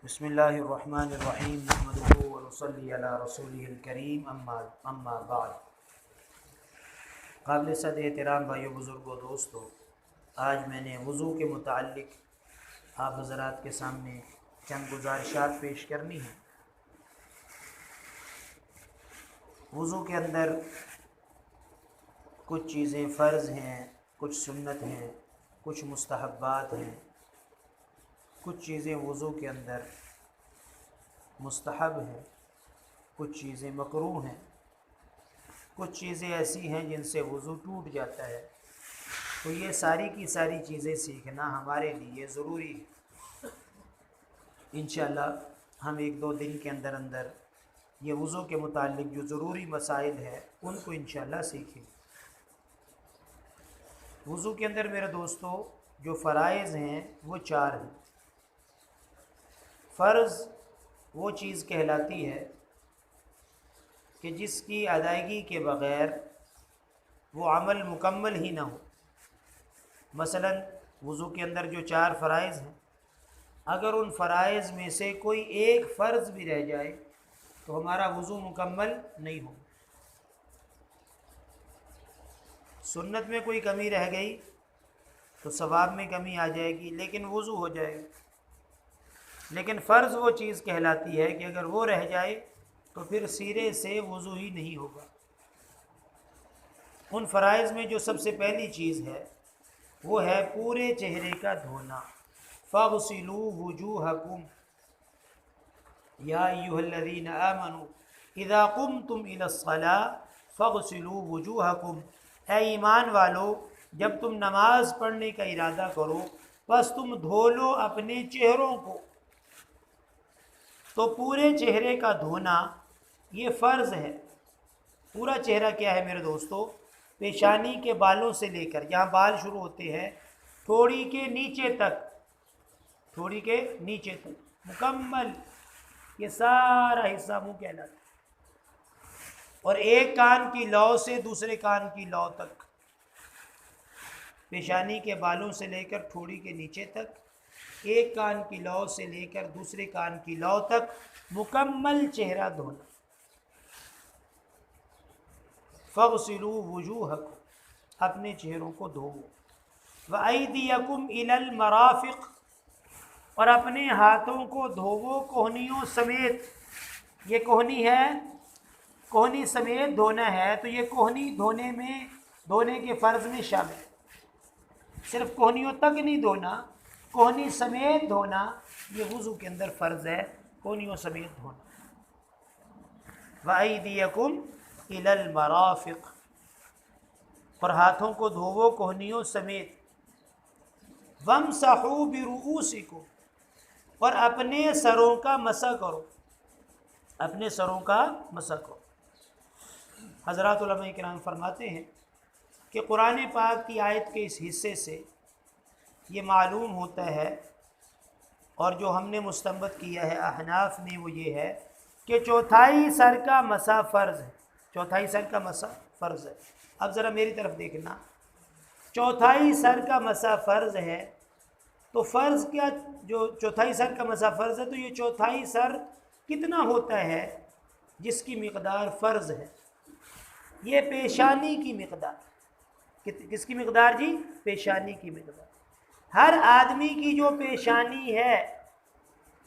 बिस्मिल्लाहिर्रहमानिर्रहीम नहमदुहु व नुसल्ली अला रसूलिहिल करीम अम्मा बाद। काबिल सद एहतराम भाइयों, बुज़ुर्गों, दोस्तों, आज मैंने वज़ू के मुताल्लिक़ आप हज़रात के सामने चंद गुज़ारिशात पेश करनी है। वज़ू के अंदर कुछ चीज़ें फ़र्ज़ हैं, कुछ सुन्नत हैं, कुछ मुस्तहब्बात हैं। कुछ चीज़ें वज़ू के अंदर मुस्तहब हैं, कुछ चीज़ें मकरूह हैं, कुछ चीज़ें ऐसी हैं जिनसे वज़ू टूट जाता है। तो ये सारी की सारी चीज़ें सीखना हमारे लिए ज़रूरी है। इंशाअल्लाह हम एक दो दिन के अंदर अंदर ये वज़ू के मुताल्लिक़ जो ज़रूरी मसाइल है उनको इंशाअल्लाह सीखें। वज़ू के अंदर मेरे दोस्तों जो फ़राइज़ हैं वो चार हैं। फ़र्ज़ वो चीज़ कहलाती है कि जिसकी अदायगी के बग़ैर वो अमल मुकम्मल ही ना हो। मसलन वज़ू के अंदर जो चार फ़राइज़ हैं, अगर उन फ़राइज़ में से कोई एक फ़र्ज़ भी रह जाए तो हमारा वज़ू मुकम्मल नहीं हो। सुन्नत में कोई कमी रह गई तो सवाब में कमी आ जाएगी, लेकिन वज़ू हो जाएगा। लेकिन फ़र्ज़ वो चीज़ कहलाती है कि अगर वो रह जाए तो फिर सिरे से वज़ू ही नहीं होगा। उन फ़राइज़ में जो सबसे पहली चीज़ है वो है पूरे चेहरे का धोना। फ़ग़सिलू वुजूहकुम या अय्युहल्लज़ीना आमनू इज़ा क़ुमतुम इलस्सलाह फ़ग़सिलू वुजूहकुम। ऐ ईमान वालो, जब तुम नमाज़ पढ़ने का इरादा करो बस तुम धो लो अपने चेहरों को। तो पूरे चेहरे का धोना ये फ़र्ज़ है। पूरा चेहरा क्या है मेरे दोस्तों? पेशानी के बालों से लेकर जहाँ बाल शुरू होते हैं थोड़ी के नीचे तक, थोड़ी के नीचे तक मुकम्मल ये सारा हिस्सा मुँह कहलाता है। और एक कान की लौ से दूसरे कान की लौ तक, पेशानी के बालों से लेकर थोड़ी के नीचे तक, एक कान की लौ से लेकर दूसरे कान की लौ तक मुकम्मल चेहरा धोना। फ़ग़सिलू वुजूहकुम, अपने चेहरों को धोवो। व अयदियकुम इलल मराफ़िक़, और अपने हाथों को धोवो कोहनियों समेत। ये कोहनी है, कोहनी समेत धोना है, तो ये कोहनी धोने के फ़र्ज़ में शामिल है। सिर्फ कोहनियों तक नहीं धोना, कोहनी समेत धोना ये वज़ू के अंदर फ़र्ज़ है, कोहनियों समेत धोना। व अयदियकुम इलल मराफ़िक़, और हाथों को धोवो कोहनियों समेत। वमसहू बिरुऊसिकुम, और अपने सरों का मसा करो, अपने सरों का मसा करो। हज़रात उलमा इकराम फरमाते हैं कि कुरान पाक की आयत के इस हिस्से से ये मालूम होता है, और जो हमने मुस्तंबत किया है अहनाफ ने, वो ये है कि चौथाई सर का मसा फ़र्ज़ है। चौथाई सर का मसा फ़र्ज़ है। अब ज़रा मेरी तरफ देखना, चौथाई सर का मसा फ़र्ज़ है तो फ़र्ज़ क्या, जो चौथाई सर का मसा फ़र्ज़ है तो ये चौथाई सर कितना होता है जिसकी मिक़दार फ़र्ज़ है? ये पेशानी की मिक़दार। किसकी मिक़दार जी? पेशानी की मिक़दार। हर आदमी की जो पेशानी है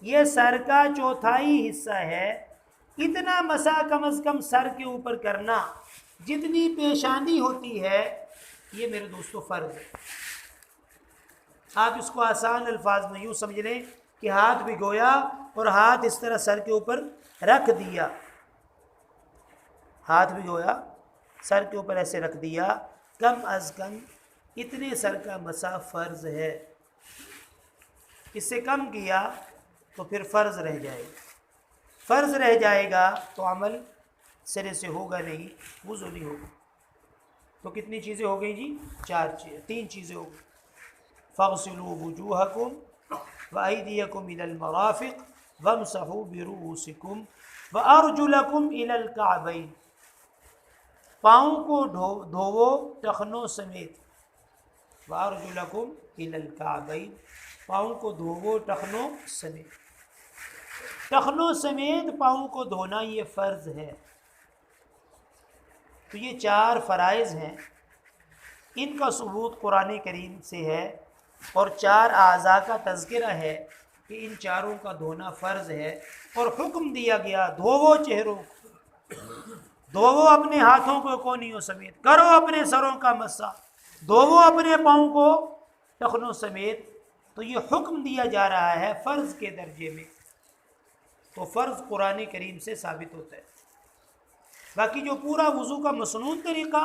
ये सर का चौथाई हिस्सा है। इतना मसा कम अज़ कम सर के ऊपर करना जितनी पेशानी होती है, ये मेरे दोस्तों फ़र्ज़ है। आप इसको आसान अल्फाज में यूँ समझ लें कि हाथ भिगोया और हाथ इस तरह सर के ऊपर रख दिया, हाथ भिगोया सर के ऊपर ऐसे रख दिया, कम अज़ कम इतने सर का मसा फ़र्ज़ है। इससे कम किया तो फिर फ़र्ज़ रह जाएगा। फ़र्ज़ रह जाएगा तो अमल सिरे से होगा नहीं, वज़ू नहीं होगा। तो कितनी चीज़ें हो गई जी? तीन चीज़ें हो गई। फ़ग़सिलू वुजूहकुम व अयदियकुम इलल मराफ़िक़ वमसहू बिरुऊसिकुम व अर्जुलकुम इलल कअबैन, पाँव को धोवो टखनों समेत। व अर्जुलकुम इलल कअबैन, पाँव को धोवो टखनों समेत। टखनों समेत पाँव को धोना ये फ़र्ज़ है। तो ये 4 फ़राइज़ हैं, इनका सबूत कुरान करीम से है और 4 आज़ा का तज़किरा है कि इन चारों का धोना फ़र्ज़ है। और हुक्म दिया गया धोवो चेहरों को, धोवो अपने हाथों को कोनियों समेत, करो अपने सरों का मस्सा, धोवो अपने पाँव को टखनों समेत। तो ये हुक्म दिया जा रहा है फ़र्ज़ के दर्जे में, तो फ़र्ज़ कुरान करीम से साबित होता है। बाकी जो पूरा वज़ू का मसनून तरीक़ा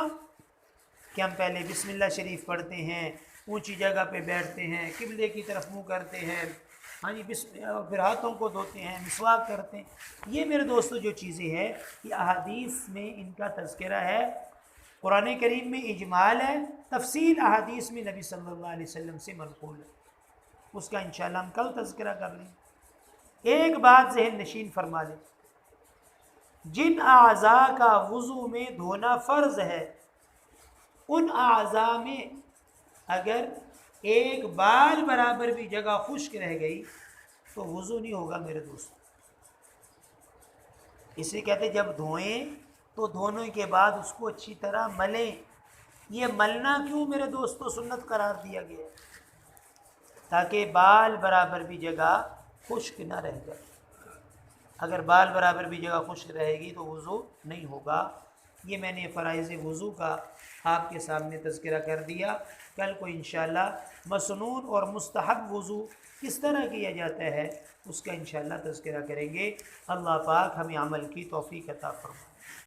कि हम पहले बिस्मिल्लाह शरीफ पढ़ते हैं, ऊंची जगह पे बैठते हैं, किबले की तरफ मुँह करते हैं, हाँ जी, फिर हाथों को धोते हैं, मिसवाक करते हैं, ये मेरे दोस्तों जो चीज़ें हैं ये अहादीस में इनका तज़किरा है। कुरान करीम में इजमाल है, तफसील अहादीस में नबी सल्लल्लाहु अलैहि वसल्लम से मनक़ूल है, उसका इंशाअल्लाह हम कल तज़किरा कर लें। एक बात ज़हन नशीन फरमा लें, जिन आज़ा का वज़ू में धोना फ़र्ज़ है, उन आज़ा में अगर एक बाल बराबर भी जगह खुश्क रह गई तो वज़ू नहीं होगा मेरे दोस्तों। इसे कहते जब धोएं तो धोने के बाद उसको अच्छी तरह मलें। ये मलना क्यों मेरे दोस्तों सुन्नत करार दिया गया, ताकि बाल बराबर भी जगह खुश्क ना रह जाए। अगर बाल बराबर भी जगह खुश्क रहेगी तो वज़ू नहीं होगा। ये मैंने फ़राइज़ वज़ू का आपके सामने तज़किरा कर दिया। कल को इंशाअल्लाह मसनून और मुस्तहब वज़ू किस तरह किया जाता है उसका इंशाअल्लाह तज़किरा करेंगे। अल्लाह पाक हमें अमल की तौफ़ीक़ अता फरमाए।